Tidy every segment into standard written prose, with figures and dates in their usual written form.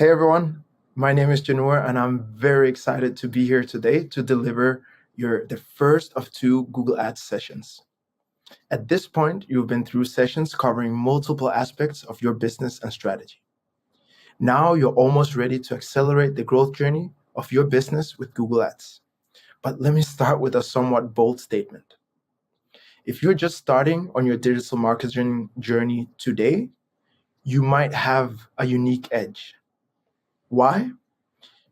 Hey everyone, my name is Janur and I'm very excited to be here today to deliver the first of two Google Ads sessions. At this point, you've been through sessions covering multiple aspects of your business and strategy. Now you're almost ready to accelerate the growth journey of your business with Google Ads. But let me start with a somewhat bold statement. If you're just starting on your digital marketing journey today, you might have a unique edge. Why?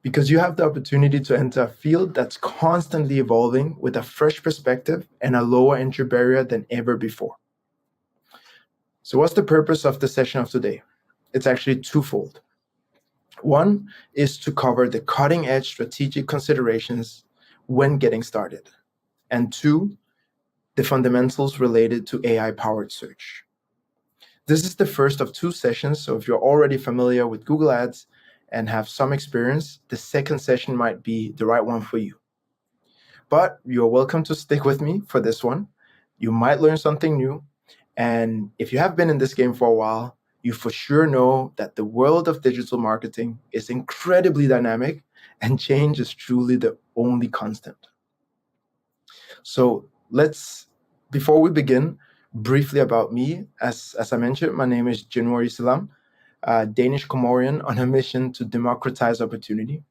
Because you have the opportunity to enter a field that's constantly evolving with a fresh perspective and a lower entry barrier than ever before. So what's the purpose of the session of today? It's actually twofold. One is to cover the cutting edge strategic considerations when getting started. And two, the fundamentals related to AI powered search. This is the first of two sessions, so if you're already familiar with Google Ads and have some experience, the second session might be the right one for you. But you're welcome to stick with me for this one. You might learn something new. And if you have been in this game for a while, you for sure know that the world of digital marketing is incredibly dynamic and change is truly the only constant. So before we begin, briefly about me. As I mentioned, my name is Janwar Islam, a Danish Comorian on a mission to democratize opportunity.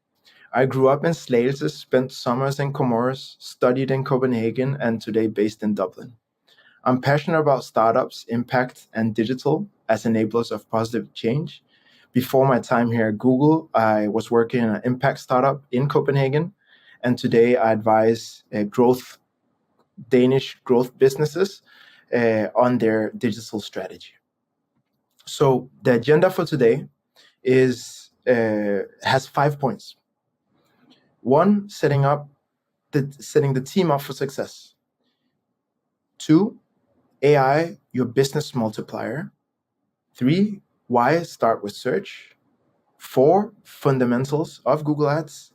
I grew up in Slagelse, spent summers in Comoros, studied in Copenhagen, and today based in Dublin. I'm passionate about startups, impact, and digital as enablers of positive change. Before my time here at Google, I was working in an impact startup in Copenhagen, and today I advise Danish growth businesses on their digital strategy. So the agenda for today has 5 points. One, setting the team up for success. Two, AI, your business multiplier. Three, why start with search. Four, fundamentals of Google Ads.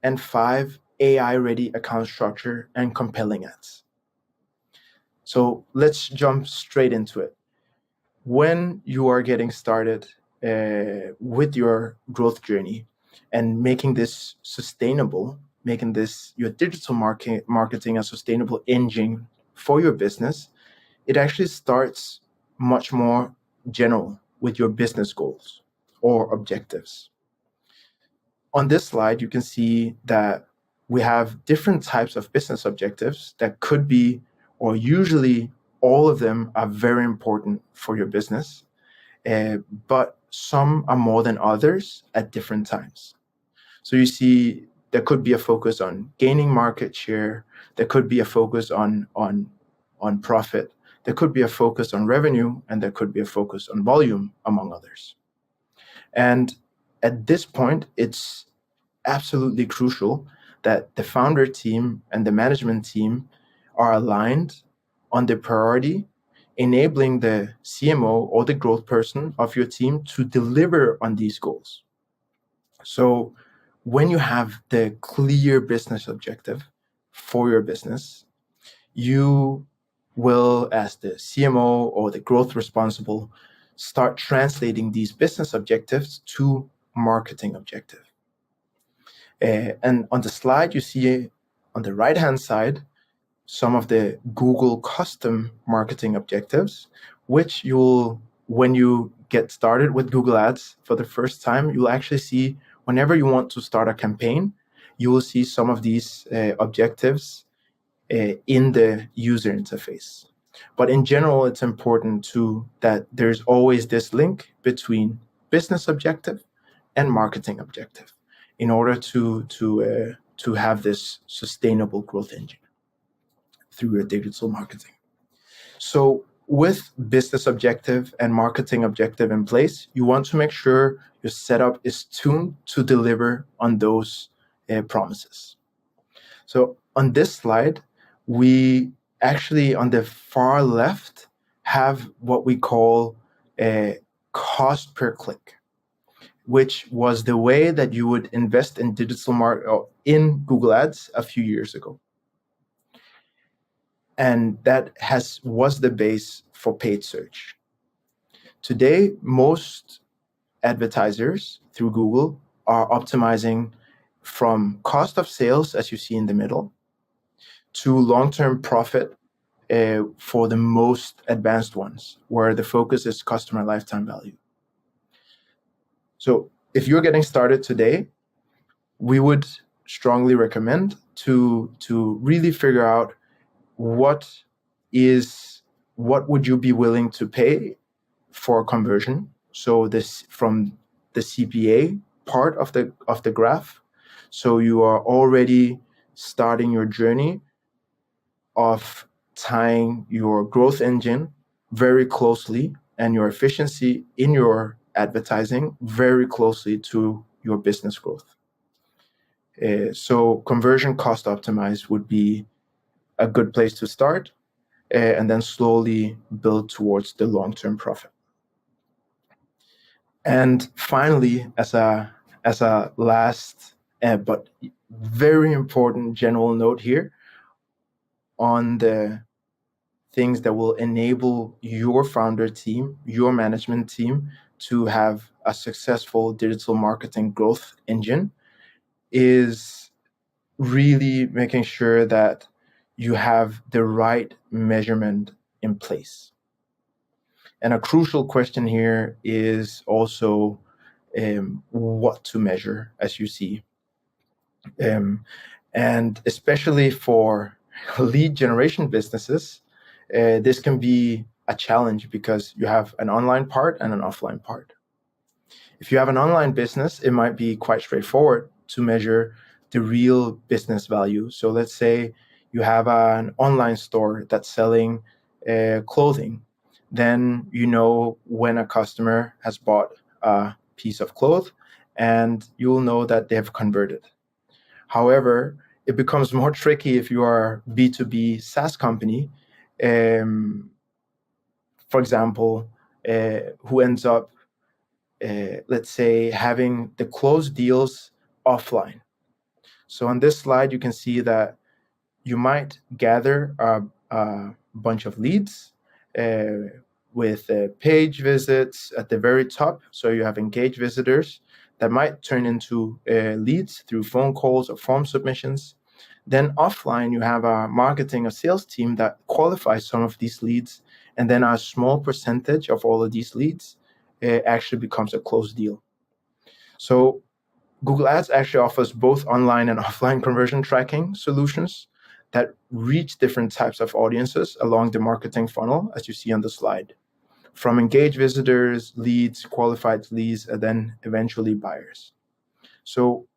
And five, AI-ready account structure and compelling ads. So let's jump straight into it. When you are getting started with your growth journey and making this sustainable, making this your digital marketing a sustainable engine for your business, it actually starts much more general with your business goals or objectives. On this slide, you can see that we have different types of business objectives that could be, or usually all of them are very important for your business, but some are more than others at different times. So you see, there could be a focus on gaining market share. There could be a focus on profit. There could be a focus on revenue, and there could be a focus on volume, among others. And at this point, it's absolutely crucial that the founder team and the management team are aligned on the priority, enabling the CMO or the growth person of your team to deliver on these goals. So when you have the clear business objective for your business, you will, as the CMO or the growth responsible, start translating these business objectives to marketing objective. And on the slide, you see on the right-hand side, some of the Google custom marketing objectives, which when you get started with Google Ads for the first time, you'll actually see whenever you want to start a campaign, you will see some of these objectives in the user interface. But in general, it's important that there's always this link between business objective and marketing objective in order to have this sustainable growth engine through your digital marketing. So with business objective and marketing objective in place, you want to make sure your setup is tuned to deliver on those promises. So on this slide, we actually on the far left have what we call a cost per click, which was the way that you would invest in in Google Ads a few years ago. And that was the base for paid search. Today, most advertisers through Google are optimizing from cost of sales, as you see in the middle, to long-term profit for the most advanced ones, where the focus is customer lifetime value. So if you're getting started today, we would strongly recommend to really figure out what would you be willing to pay for conversion. So this from the CPA part of the graph. So you are already starting your journey of tying your growth engine very closely and your efficiency in your advertising very closely to your business growth. So conversion cost optimized would be a good place to start, and then slowly build towards the long-term profit. And finally, as a last but very important general note here on the things that will enable your founder team, your management team to have a successful digital marketing growth engine is really making sure that you have the right measurement in place. And a crucial question here is also what to measure, as you see. And especially for lead generation businesses, this can be a challenge because you have an online part and an offline part. If you have an online business, it might be quite straightforward to measure the real business value. So let's say you have an online store that's selling clothing. Then you know when a customer has bought a piece of cloth, and you'll know that they have converted. However, it becomes more tricky if you are B2B SaaS company, for example, who ends up, let's say, having the closed deals offline. So on this slide, you can see that you might gather a bunch of leads with page visits at the very top. So you have engaged visitors that might turn into leads through phone calls or form submissions. Then offline, you have a marketing or sales team that qualifies some of these leads. And then a small percentage of all of these leads actually becomes a closed deal. So Google Ads actually offers both online and offline conversion tracking solutions that reach different types of audiences along the marketing funnel, as you see on the slide, from engaged visitors, leads, qualified leads, and then eventually buyers. So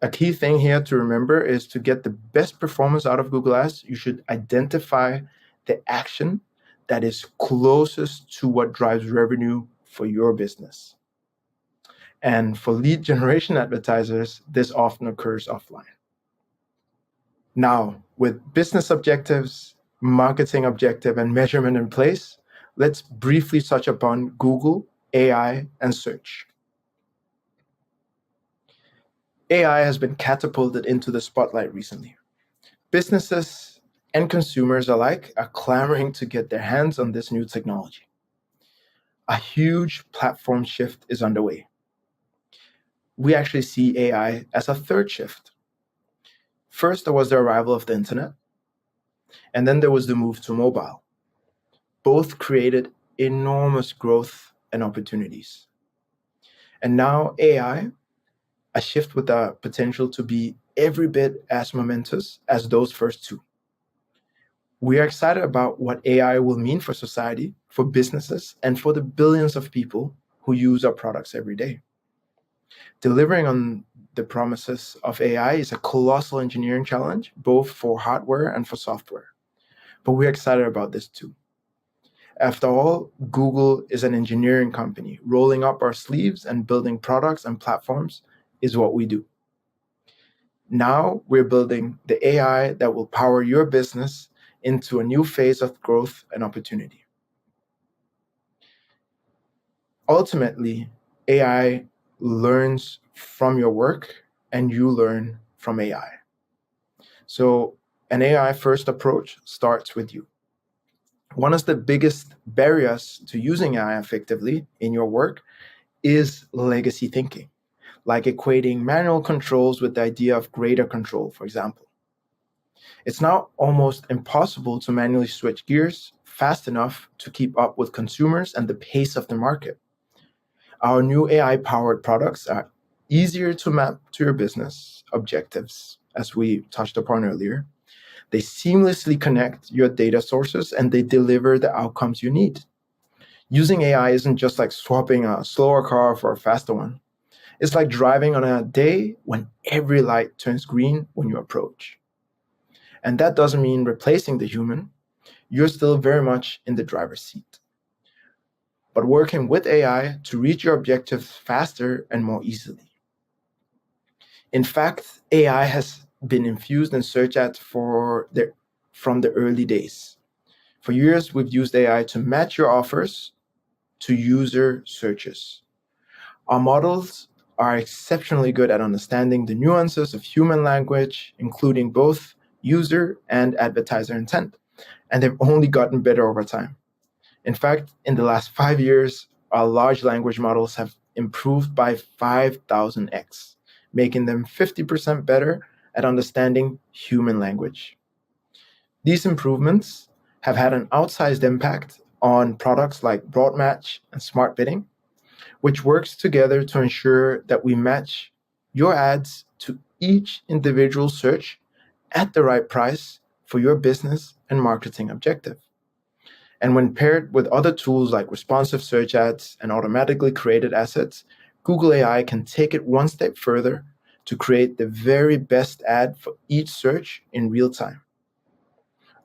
a key thing here to remember is to get the best performance out of Google Ads, you should identify the action that is closest to what drives revenue for your business. And for lead generation advertisers, this often occurs offline. Now, with business objectives, marketing objective, and measurement in place, let's briefly touch upon Google, AI, and search. AI has been catapulted into the spotlight recently. Businesses and consumers alike are clamoring to get their hands on this new technology. A huge platform shift is underway. We actually see AI as a third shift. First, there was the arrival of the internet, and then there was the move to mobile. Both created enormous growth and opportunities. And now AI, a shift with the potential to be every bit as momentous as those first two. We are excited about what AI will mean for society, for businesses, and for the billions of people who use our products every day. Delivering on the promises of AI is a colossal engineering challenge, both for hardware and for software. But we're excited about this too. After all, Google is an engineering company. Rolling up our sleeves and building products and platforms is what we do. Now we're building the AI that will power your business into a new phase of growth and opportunity. Ultimately, AI learns from your work and you learn from AI. So an AI first approach starts with you. One of the biggest barriers to using AI effectively in your work is legacy thinking, like equating manual controls with the idea of greater control, for example. It's now almost impossible to manually switch gears fast enough to keep up with consumers and the pace of the market. Our new AI-powered products are easier to map to your business objectives, as we touched upon earlier. They seamlessly connect your data sources and they deliver the outcomes you need. Using AI isn't just like swapping a slower car for a faster one. It's like driving on a day when every light turns green when you approach. And that doesn't mean replacing the human. You're still very much in the driver's seat, but working with AI to reach your objectives faster and more easily. In fact, AI has been infused in search ads from the early days. For years, we've used AI to match your offers to user searches. Our models are exceptionally good at understanding the nuances of human language, including both user and advertiser intent, and they've only gotten better over time. In fact, in the last 5 years, our large language models have improved by 5,000x, making them 50% better at understanding human language. These improvements have had an outsized impact on products like Broadmatch and Smart Bidding, which works together to ensure that we match your ads to each individual search at the right price for your business and marketing objective. And when paired with other tools like responsive search ads and automatically created assets, Google AI can take it one step further to create the very best ad for each search in real time.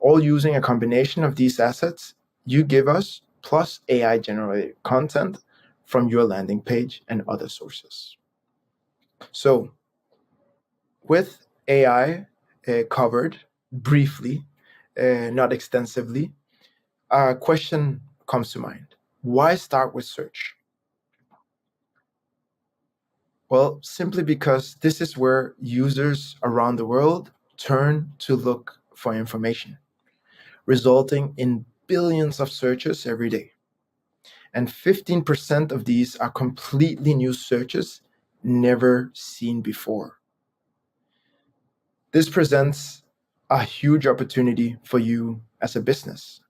All using a combination of these assets you give us plus AI generated content from your landing page and other sources. So, with AI covered briefly, not extensively, a question comes to mind. Why start with search? Well, simply because this is where users around the world turn to look for information, resulting in billions of searches every day. And 15% of these are completely new searches never seen before. This presents a huge opportunity for you as a business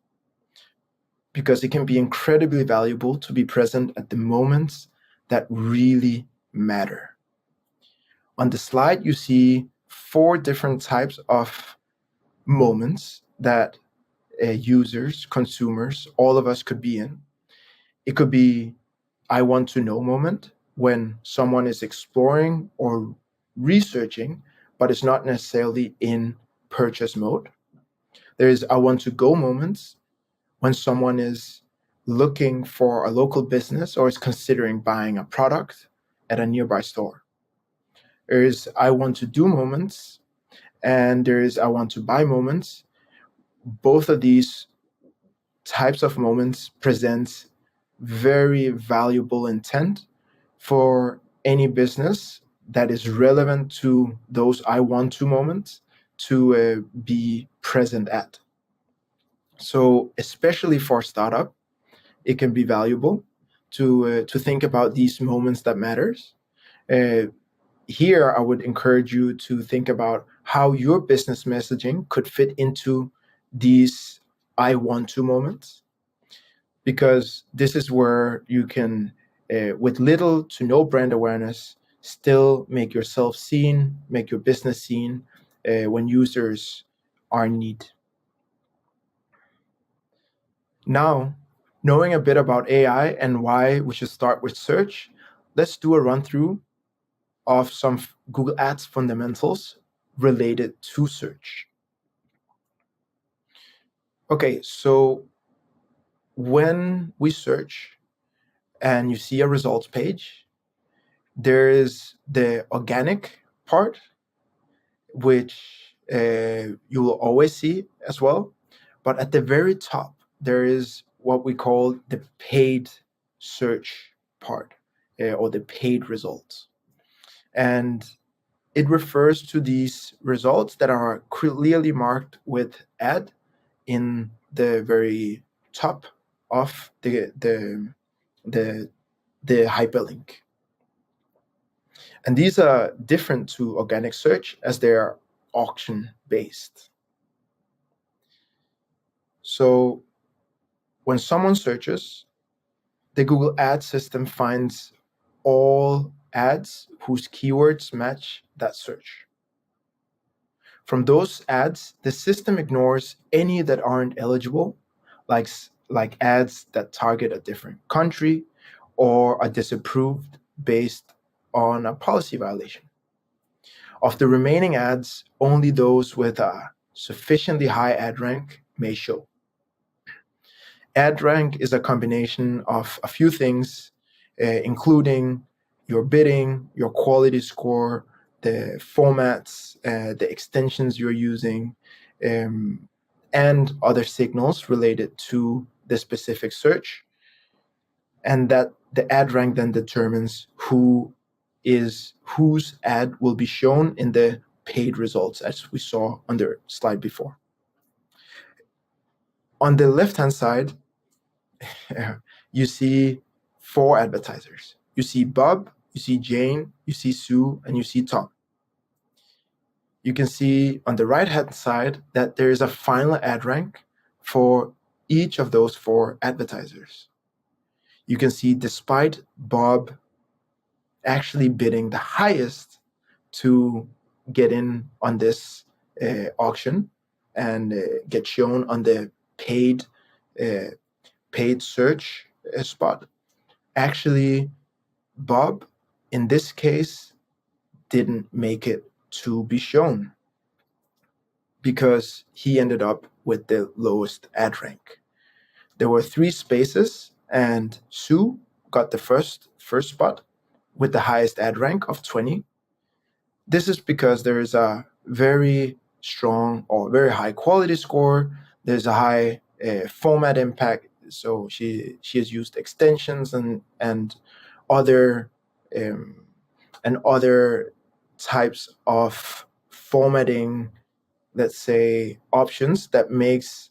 because it can be incredibly valuable to be present at the moments that really matter. On the slide, you see 4 different types of moments that users, consumers, all of us could be in. It could be I want to know moment when someone is exploring or researching, but it's not necessarily in purchase mode. There's I want to go moments when someone is looking for a local business or is considering buying a product at a nearby store. There's I want to do moments and there's I want to buy moments. Both of these types of moments present very valuable intent for any business that is relevant to those I want to moments to be present at. So especially for startup, it can be valuable to think about these moments that matters. Uh, Here, I would encourage you to think about how your business messaging could fit into these I want to moments, because this is where you can, with little to no brand awareness, still make yourself seen, make your business seen when users are in need. Now, knowing a bit about AI and why we should start with search, let's do a run through of some Google Ads fundamentals related to search. Okay, so when we search and you see a results page, there is the organic part, which you will always see as well. But at the very top, there is what we call the paid search part or the paid results. And it refers to these results that are clearly marked with ad in the very top of the the hyperlink. And these are different to organic search as they are auction based. So when someone searches, the Google Ads system finds all ads whose keywords match that search. From those ads, the system ignores any that aren't eligible, like ads that target a different country or are disapproved based on a policy violation. Of the remaining ads, only those with a sufficiently high ad rank may show. Ad rank is a combination of a few things, including your bidding, your quality score, the formats, the extensions you're using, um, and other signals related to the specific search. And that the ad rank then determines whose ad will be shown in the paid results, as we saw on the slide before. On the left-hand side, you see 4 advertisers. You see Bob, you see Jane, you see Sue, and you see Tom. You can see on the right-hand side that there is a final ad rank for each of those 4 advertisers. You can see despite Bob actually bidding the highest to get in on this auction and get shown on the paid search spot, actually Bob in this case didn't make it to be shown because he ended up with the lowest ad rank. There were 3 spaces and Sue got the first spot with the highest ad rank of 20. This is because there is a very strong or very high quality score. There's a high format impact. So she has used extensions and other um, other types of formatting, let's say, options that makes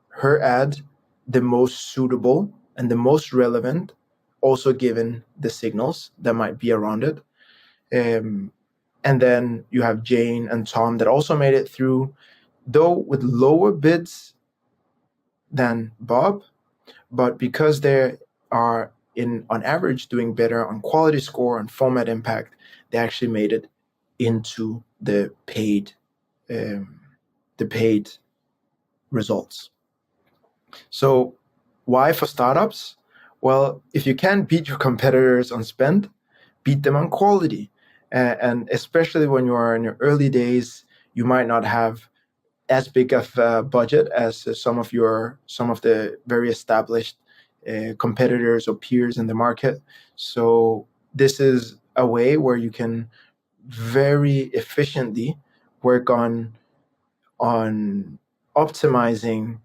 her ad the most suitable and the most relevant, also given the signals that might be around it. And then you have Jane and Tom that also made it through, though with lower bids than Bob, but because they are on average doing better on quality score and format impact, they actually made it into the paid results. So why for startups? Well, if you can't beat your competitors on spend, beat them on quality. And especially when you are in your early days, you might not have as big of a budget as some of the very established competitors or peers in the market. So this is a way where you can very efficiently work on optimizing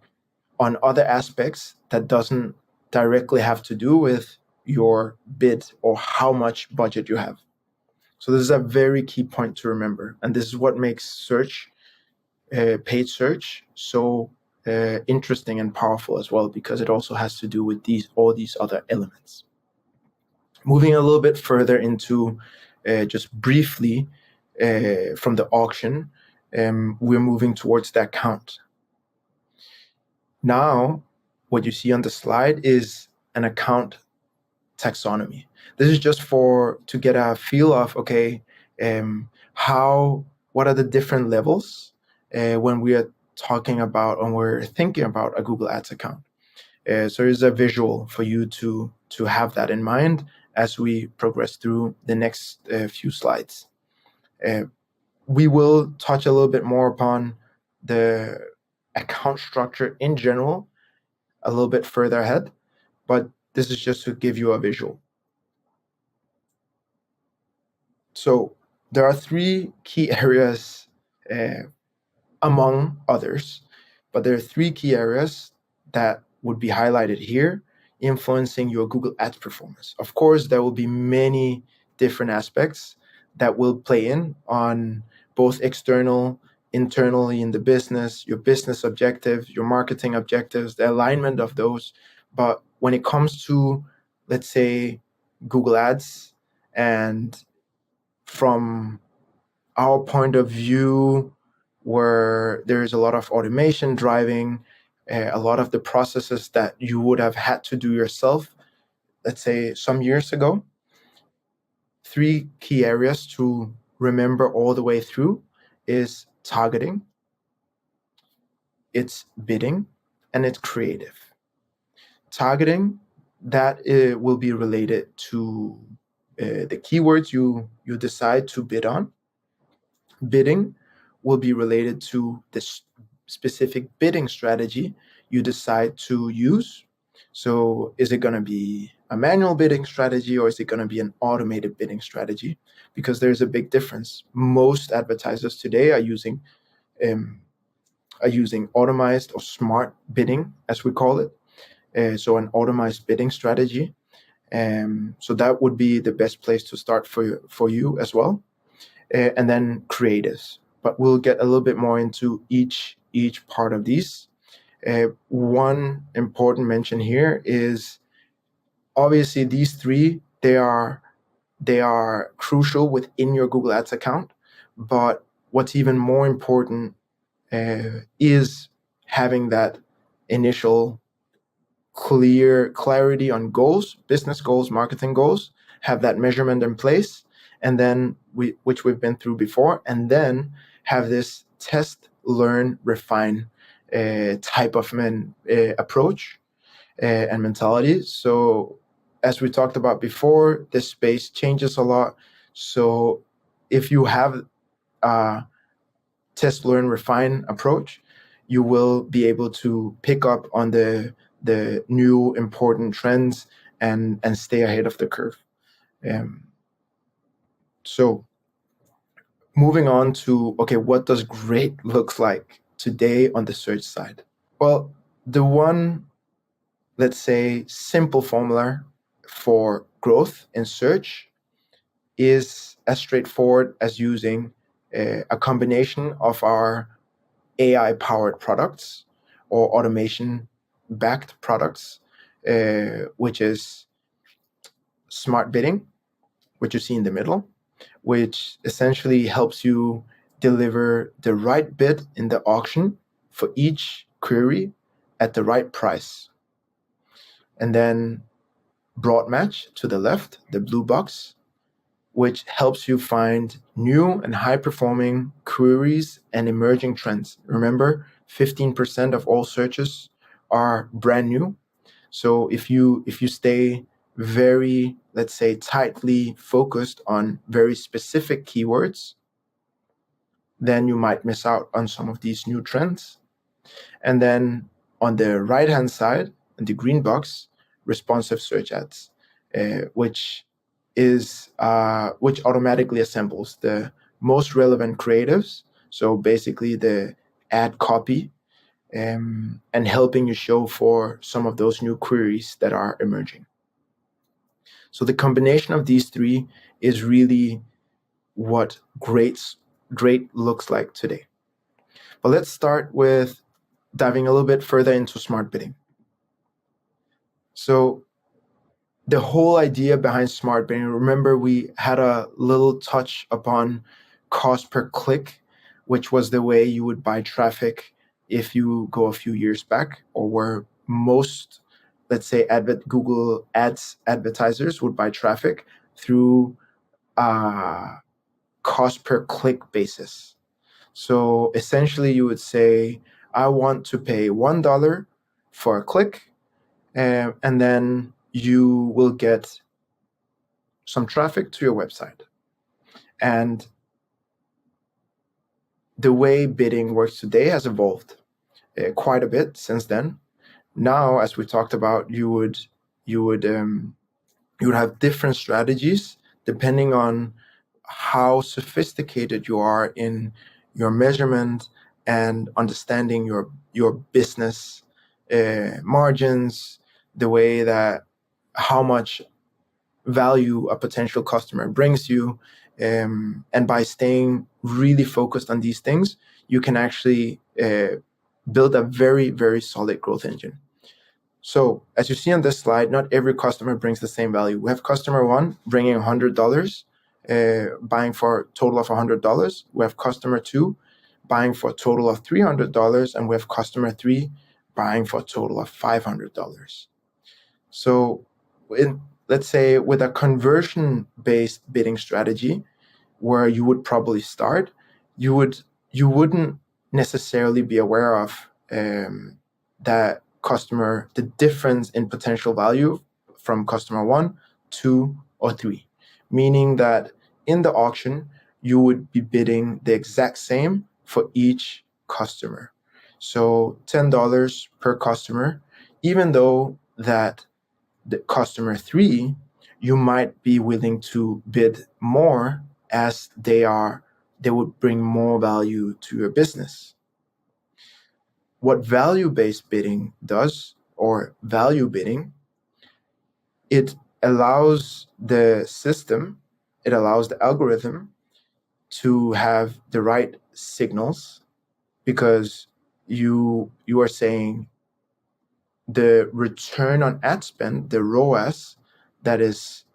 on other aspects that doesn't directly have to do with your bid or how much budget you have. So this is a very key point to remember, and this is what makes paid search, so interesting and powerful as well, because it also has to do with all these other elements. Moving a little bit further into just briefly from the auction, we're moving towards the account. Now, what you see on the slide is an account taxonomy. This is just to get a feel of, okay, what are the different levels when we are when we're thinking about a Google Ads account. So there's a visual for you to have that in mind as we progress through the next few slides. We will touch a little bit more upon the account structure in general a little bit further ahead, but this is just to give you a visual. So there are 3 key areas among others, but there are 3 key areas that would be highlighted here influencing your Google Ads performance. Of course, there will be many different aspects that will play in on both internally in the business, your business objectives, your marketing objectives, the alignment of those. But when it comes to, let's say, Google Ads. And from our point of view, where there is a lot of automation driving a lot of the processes that you would have had to do yourself, let's say some years ago, three key areas to remember all the way through is targeting, it's bidding, and it's creative. Targeting, that will be related to the keywords you decide to bid on. Bidding will be related to the specific bidding strategy you decide to use. So is it going to be a manual bidding strategy, or is it going to be an automated bidding strategy? Because there's a big difference. Most advertisers today um, are using automized or smart bidding, as we call it. So an automized bidding strategy. So that would be the best place to start for you as well. And then creatives. But we'll get a little bit more into each part of these. One important mention here is obviously these three, they are crucial within your Google Ads account. But what's even more important is having that initial clarity on goals, business goals, marketing goals, have that measurement in place, and then which we've been through before, and then have this test, learn, refine type of approach and mentality. So as we talked about before, this space changes a lot. So if you have a test, learn, refine approach, you will be able to pick up on the new important trends and stay ahead of the curve. So moving on to, okay, what does great looks like today on the search side? Well, the one, let's say, simple formula for growth in search is as straightforward as using a combination of our AI-powered products or automation-backed products, which is smart bidding, which you see in the middle, which essentially helps you deliver the right bid in the auction for each query at the right price. And then broad match to the left, the blue box, which helps you find new and high-performing queries and emerging trends. Remember, 15% of all searches are brand new. So if you stay very, let's say, tightly focused on very specific keywords, then you might miss out on some of these new trends. And then on the right-hand side, in the green box, responsive search ads, which automatically assembles the most relevant creatives. So basically the ad copy, and helping you show for some of those new queries that are emerging. So the combination of these three is really what great looks like today. But let's start with diving a little bit further into smart bidding. So the whole idea behind smart bidding, remember we had a little touch upon cost per click, which was the way you would buy traffic if you go a few years back, or where most, let's say, Google Ads advertisers would buy traffic through a cost per click basis. So essentially you would say, I want to pay $1 for a click, and then you will get some traffic to your website. And the way bidding works today has evolved quite a bit since then. Now, as we talked about, you would have different strategies depending on how sophisticated you are in your measurement and understanding your business margins, the way that how much value a potential customer brings you. And by staying really focused on these things, you can actually build a very, very solid growth engine. So as you see on this slide, not every customer brings the same value. We have customer one bringing $100, buying for a total of $100. We have customer two buying for a total of $300, and we have customer three buying for a total of $500. So let's say with a conversion-based bidding strategy, where you would probably start, you wouldn't necessarily be aware of that customer, the difference in potential value from customer one, two, or three, meaning that in the auction you would be bidding the exact same for each customer. So $10 per customer, even though that the customer three, you might be willing to bid more as they would bring more value to your business. What value-based bidding does, or value bidding, it allows the system, it allows the algorithm to have the right signals, because you are saying the return on ad spend, the ROAS, that is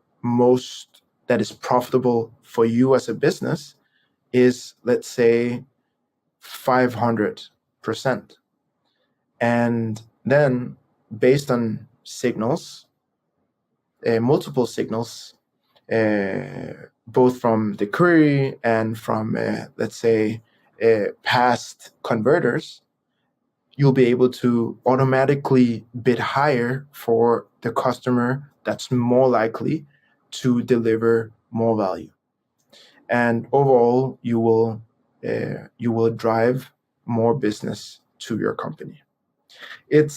profitable for you as a business is, let's say, 500%. And then based on signals, multiple signals, both from the query and from, let's say, past converters, you'll be able to automatically bid higher for the customer that's more likely to deliver more value. And overall, you will drive more business to your company. It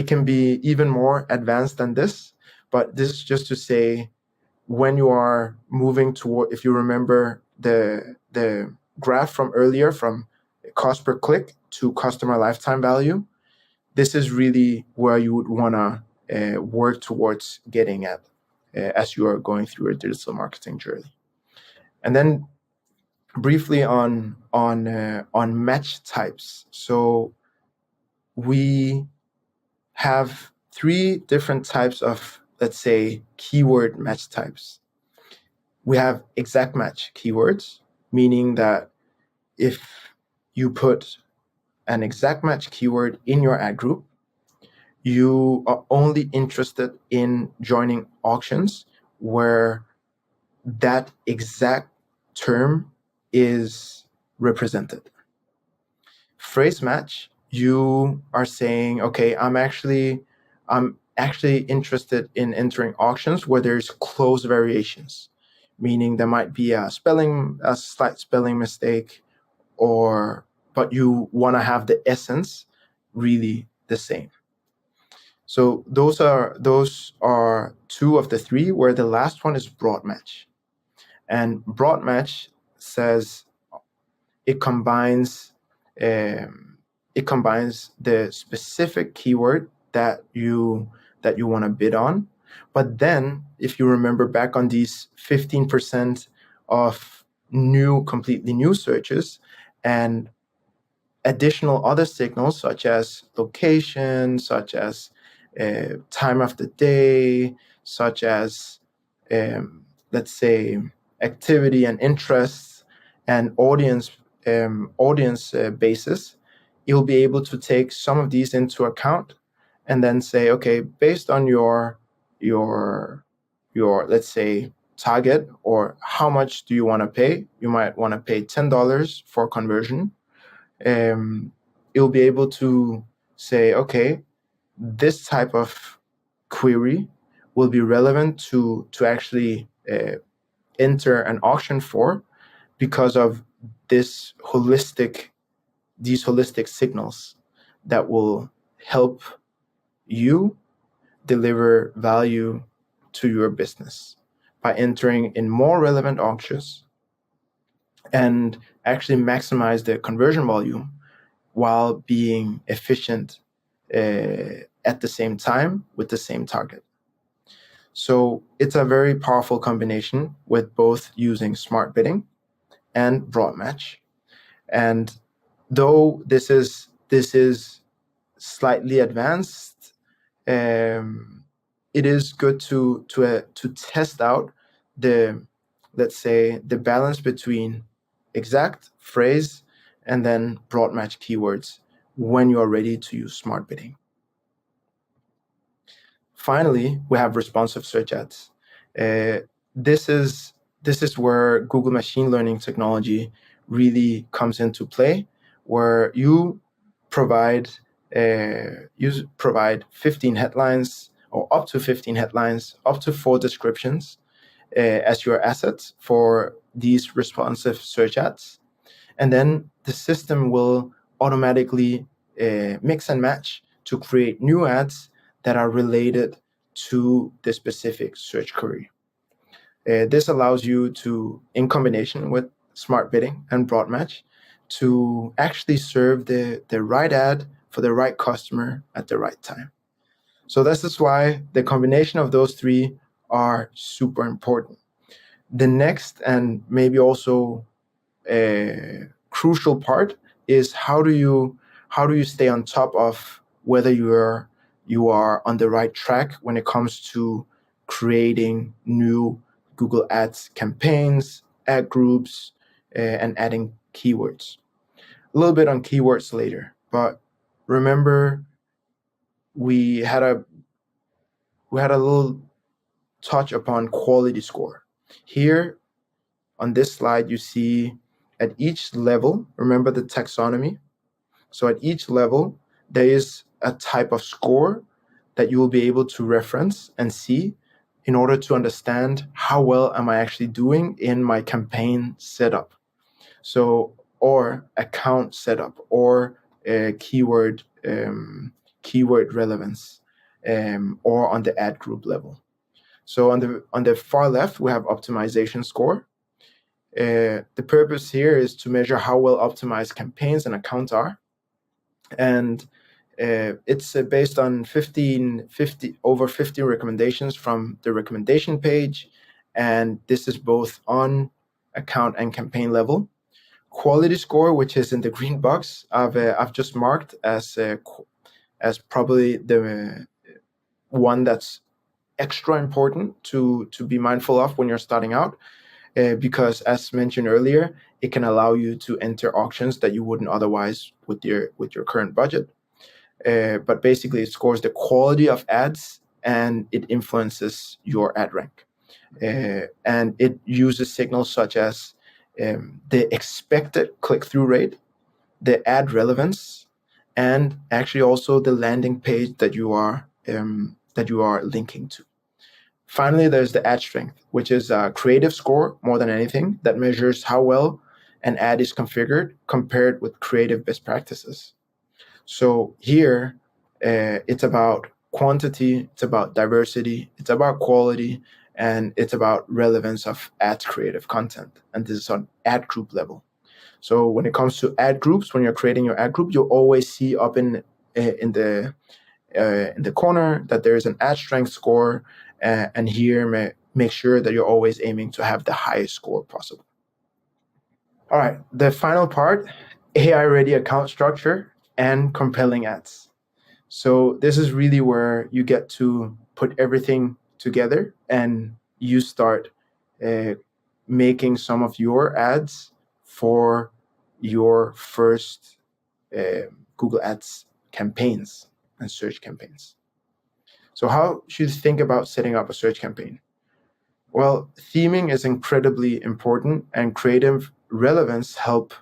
can be even more advanced than this, but this is just to say, when you are moving toward, if you remember the graph from earlier, from cost per click to customer lifetime value, this is really where you would want to work towards getting at as you are going through a digital marketing journey. And then briefly on match types. So we have three different types of, let's say, keyword match types. We have exact match keywords, meaning that if you put an exact match keyword in your ad group, you are only interested in joining auctions where that exact term is represented. Phrase match, you are saying, okay, I'm actually interested in entering auctions where there's close variations, meaning there might be a slight spelling mistake, but you want to have the essence really the same. So those are two of the three, where the last one is broad match. And broad match says it combines the specific keyword that you want to bid on. But then, if you remember back on these 15% of completely new searches and additional other signals such as location, such as time of the day, such as let's say activity and interests and audience basis, you'll be able to take some of these into account and then say, okay, based on your let's say target, or how much do you want to pay? You might want to pay $10 for conversion. You'll be able to say, okay, this type of query will be relevant to actually enter an auction for, because of these holistic signals that will help you deliver value to your business by entering in more relevant auctions and actually maximize the conversion volume while being efficient at the same time with the same target. So it's a very powerful combination with both using smart bidding and broad match. And though this is slightly advanced, it is good to test out the, let's say, the balance between exact phrase and then broad match keywords when you are ready to use smart bidding. Finally, we have responsive search ads. Uh, this is this is where Google machine learning technology really comes into play, where you provide 15 headlines or up to 15 headlines, up to 4 descriptions as your assets for these responsive search ads, and then the system will automatically mix and match to create new ads that are related to the specific search query. This allows you to, in combination with smart bidding and broad match, to actually serve the right ad for the right customer at the right time. So this is why the combination of those three are super important. The next, and maybe also a crucial part, is how do you stay on top of whether you are on the right track when it comes to creating new Google Ads campaigns, ad groups, and adding keywords. A little bit on keywords later, but remember we had a little touch upon quality score. Here on this slide, you see at each level, remember the taxonomy? So at each level, there is a type of score that you will be able to reference and see in order to understand how well am I actually doing in my campaign setup. So, or account setup, or keyword relevance, or on the ad group level. So on the far left, we have optimization score. The purpose here is to measure how well optimized campaigns and accounts are, and it's based on over 15 recommendations from the recommendation page, and this is both on account and campaign level. Quality score, which is in the green box, I've just marked as probably the one that's extra important to be mindful of when you're starting out, because as mentioned earlier, it can allow you to enter auctions that you wouldn't otherwise with your current budget. But basically, it scores the quality of ads and it influences your ad rank. And it uses signals such as the expected click-through rate, the ad relevance, and actually also the landing page that you are linking to. Finally, there's the ad strength, which is a creative score more than anything that measures how well an ad is configured compared with creative best practices. So here, it's about quantity, it's about diversity, it's about quality, and it's about relevance of ad creative content. And this is on ad group level. So when it comes to ad groups, when you're creating your ad group, you'll always see up in the corner that there is an ad strength score, and here make sure that you're always aiming to have the highest score possible. All right, the final part, AI ready account structure and compelling ads. So this is really where you get to put everything together and you start making some of your ads for your first Google Ads campaigns and search campaigns. So how should you think about setting up a search campaign? Well, theming is incredibly important, and creative relevance help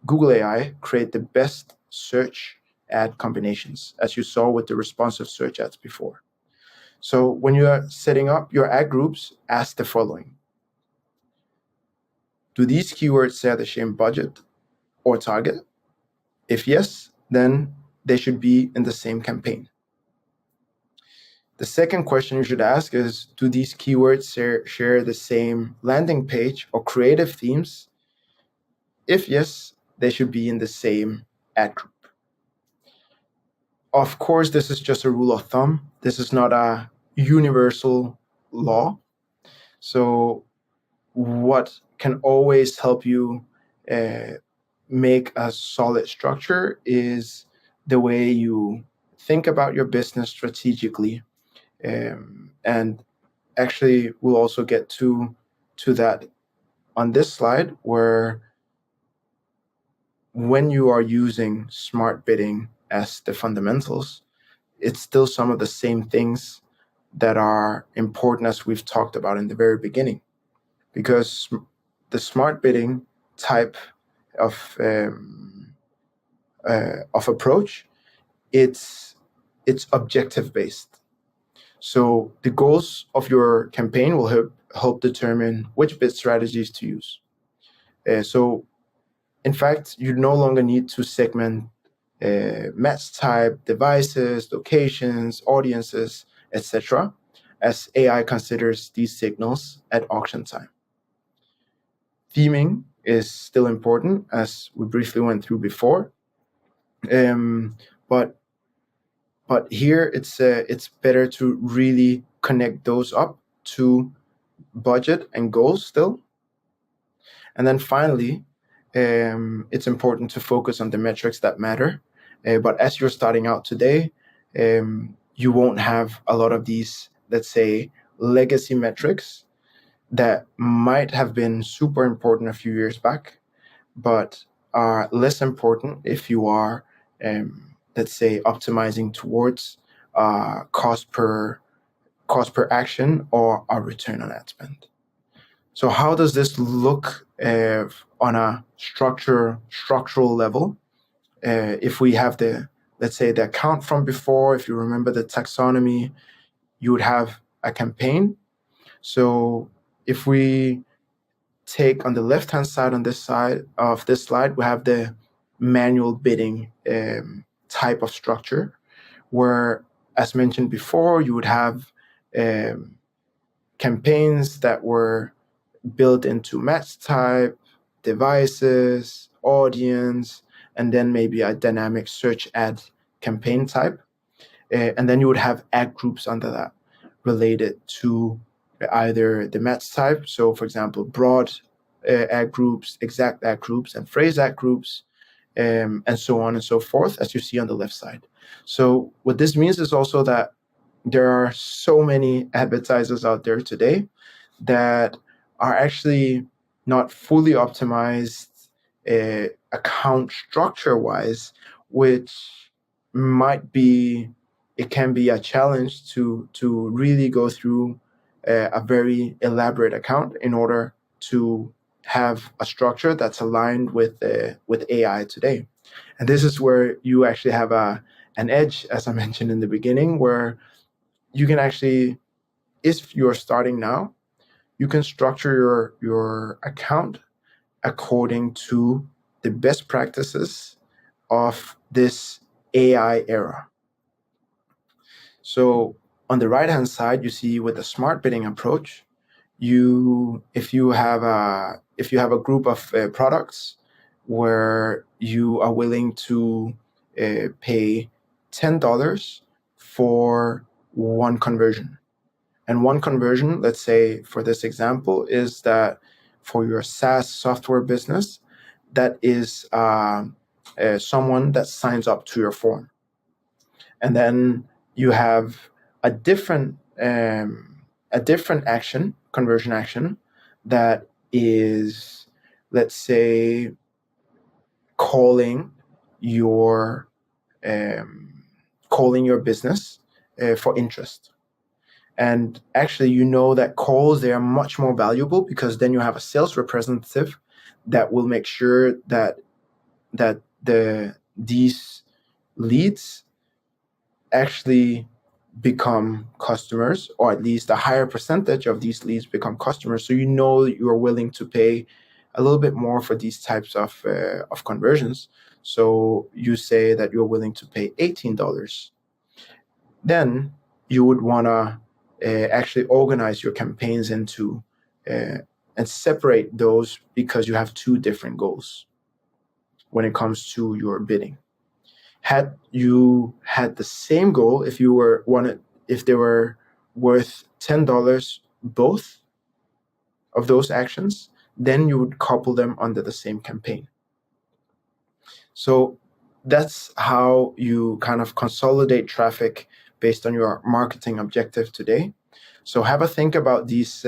Google AI create the best search ad combinations, as you saw with the responsive search ads before. So when you are setting up your ad groups, ask the following. Do these keywords share the same budget or target? If yes, then they should be in the same campaign. The second question you should ask is, do these keywords share the same landing page or creative themes? If yes, they should be in the same ad group. Of course, this is just a rule of thumb. This is not a universal law. So what can always help you make a solid structure is the way you think about your business strategically. And actually, we'll also get to that on this slide, where when you are using smart bidding as the fundamentals, it's still some of the same things that are important as we've talked about in the very beginning. Because the smart bidding type of approach, it's objective based. So the goals of your campaign will help determine which bid strategies to use. So in fact, you no longer need to segment match type, devices, locations, audiences, etc., as AI considers these signals at auction time. Theming is still important, as we briefly went through before, but here it's better to really connect those up to budget and goals still. And then finally, it's important to focus on the metrics that matter. But as you're starting out today, you won't have a lot of these, let's say, legacy metrics that might have been super important a few years back, but are less important if you are, let's say, optimizing towards cost per action or a return on ad spend. So how does this look on a structural level? If we have let's say, the account from before, if you remember the taxonomy, you would have a campaign. So if we take on the left-hand side on this side of this slide, we have the manual bidding type of structure, where, as mentioned before, you would have campaigns that were built into match type, devices, audience, and then maybe a dynamic search ad campaign type. And then you would have ad groups under that related to either the match type. So, for example, broad ad groups, exact ad groups, and phrase ad groups, and so on and so forth, as you see on the left side. So what this means is also that there are so many advertisers out there today that are actually not fully optimized account structure wise, which it can be a challenge to really go through a very elaborate account in order to have a structure that's aligned with AI today. And this is where you actually have an edge, as I mentioned in the beginning, where you can actually, if you're starting now, you can structure your account according to the best practices of this AI era. So on the right hand side, you see, with the smart bidding approach, if you have a group of products where you are willing to pay $10 for one conversion. And one conversion, let's say for this example, is that for your SaaS software business, that is someone that signs up to your form. And then you have a different conversion action, that is, let's say, calling your business for interest. And actually, that calls, they are much more valuable, because then you have a sales representative that will make sure that these leads actually become customers, or at least a higher percentage of these leads become customers. So you're willing to pay a little bit more for these types of conversions. So you say that you're willing to pay $18. Then you would want to actually organize your campaigns into and separate those, because you have two different goals when it comes to your bidding. Had you had the same goal, if they were worth $10, both of those actions, then you would couple them under the same campaign. So that's how you kind of consolidate traffic based on your marketing objective today. So have a think about these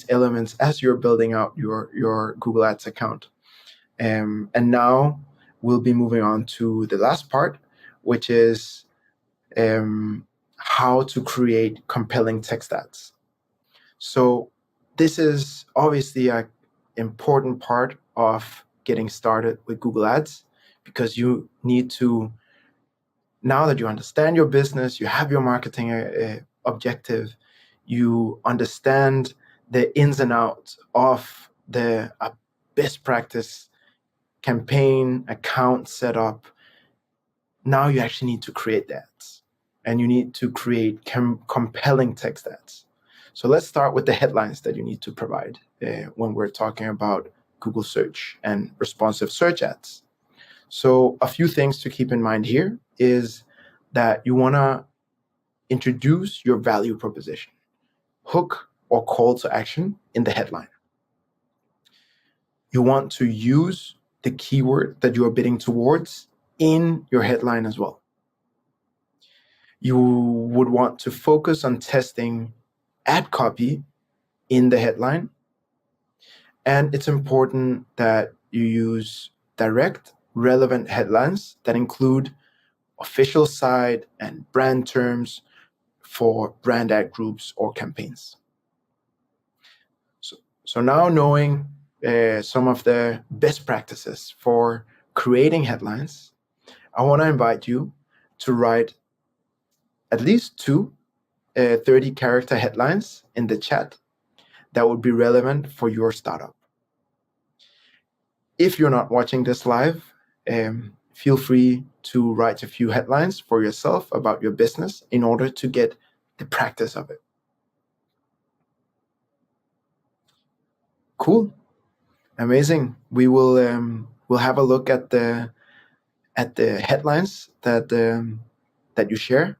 elements as you're building out your Google Ads account. And now we'll be moving on to the last part, which is how to create compelling text ads. So this is obviously an important part of getting started with Google Ads, because you need to, now that you understand your business, you have your marketing objective, you understand the ins and outs of the best practice campaign account setup. Now you actually need to create ads, and you need to create compelling text ads. So let's start with the headlines that you need to provide when we're talking about Google search and responsive search ads. So a few things to keep in mind here is that you want to introduce your value proposition, hook or call to action in the headline. You want to use the keyword that you are bidding towards in your headline as well. You would want to focus on testing ad copy in the headline. And it's important that you use direct, relevant headlines that include official site and brand terms for brand ad groups or campaigns. So now, knowing some of the best practices for creating headlines, I want to invite you to write at least two 30-character headlines in the chat that would be relevant for your startup. If you're not watching this live, feel free to write a few headlines for yourself about your business in order to get the practice of it. Cool. Amazing. We will we'll have a look at the headlines that you share,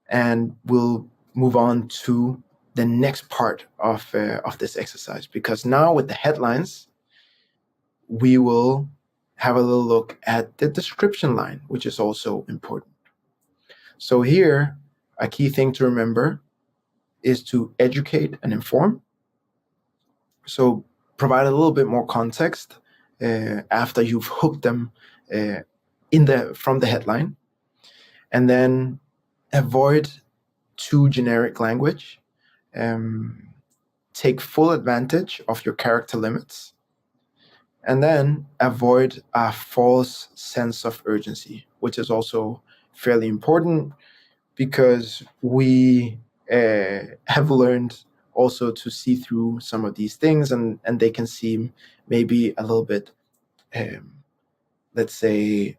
and we'll move on to the next part of this exercise, because now with the headlines, we will have a little look at the description line, which is also important. So here, a key thing to remember is to educate and inform. So provide a little bit more context after you've hooked them from the headline, and then avoid too generic language. Take full advantage of your character limits, and then avoid a false sense of urgency, which is also fairly important, because we have learned also to see through some of these things, and they can seem maybe a little bit, let's say,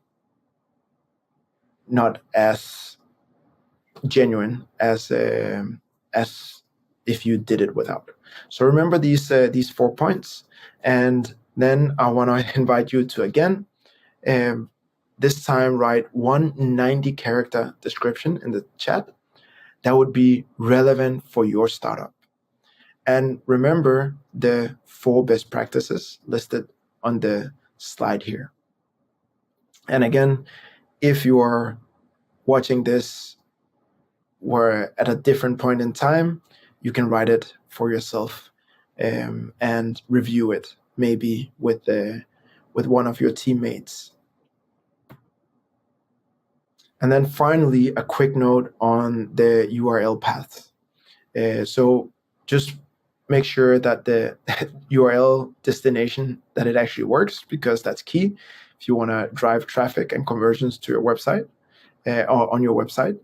not as genuine as if you did it without. So remember these 4 points, and then I want to invite you to again this time write one 90-character description in the chat that would be relevant for your startup. And remember the 4 best practices listed on the slide here. And again, if you are watching this were at a different point in time, you can write it for yourself and review it, maybe with one of your teammates. And then finally, a quick note on the URL paths. So just make sure that the URL destination, that it actually works, because that's key if you want to drive traffic and conversions to your website or on your website.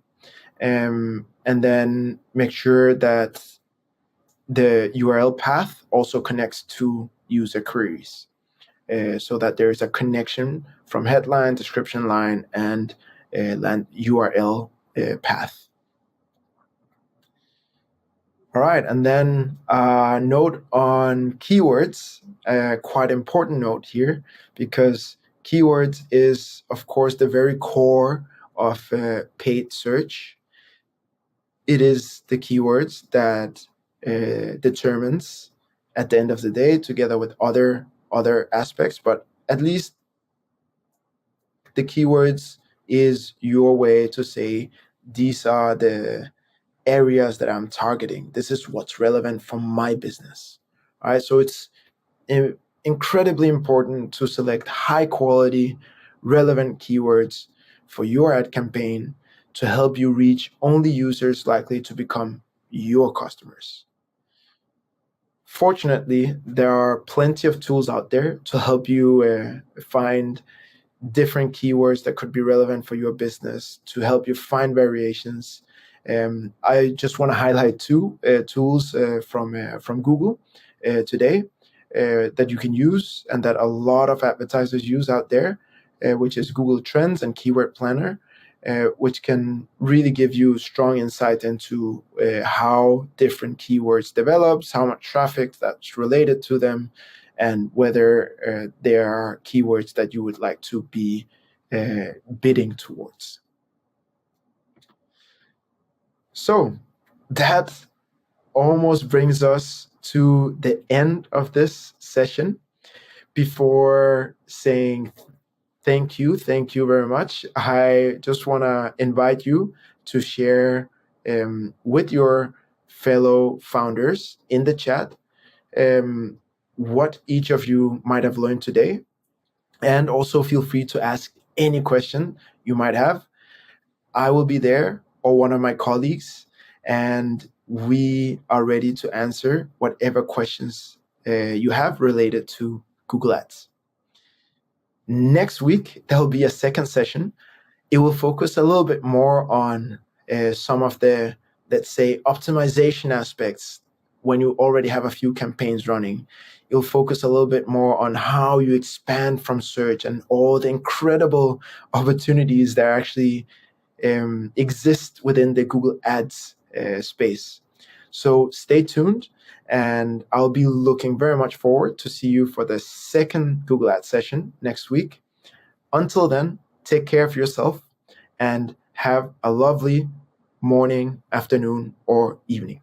And then make sure that the URL path also connects to user queries, so that there is a connection from headline, description line, and URL path. All right, and then note on keywords, quite important note here, because keywords is, of course, the very core of paid search. It is the keywords that determines, at the end of the day, together with other aspects, but at least The keywords is your way to say, these are the areas that I'm targeting. This is what's relevant for my business. All right. So it's incredibly important to select high quality, relevant keywords for your ad campaign to help you reach only users likely to become your customers. Fortunately, there are plenty of tools out there to help you find different keywords that could be relevant for your business, to help you find variations. I just want to highlight two tools from Google today that you can use and that a lot of advertisers use out there, which is Google Trends and Keyword Planner, which can really give you strong insight into how different keywords develops, how much traffic that's related to them, and whether there are keywords that you would like to be bidding towards. So that almost brings us to the end of this session. Before saying thank you very much, I just want to invite you to share with your fellow founders in the chat what each of you might have learned today. And also feel free to ask any question you might have. I will be there, or one of my colleagues, and we are ready to answer whatever questions you have related to Google Ads. Next week, there'll be a second session. It will focus a little bit more on some of the, let's say, optimization aspects when you already have a few campaigns running. You'll focus a little bit more on how you expand from search and all the incredible opportunities that actually exist within the Google Ads space. So stay tuned, and I'll be looking very much forward to see you for the second Google Ads session next week. Until then, take care of yourself and have a lovely morning, afternoon, or evening.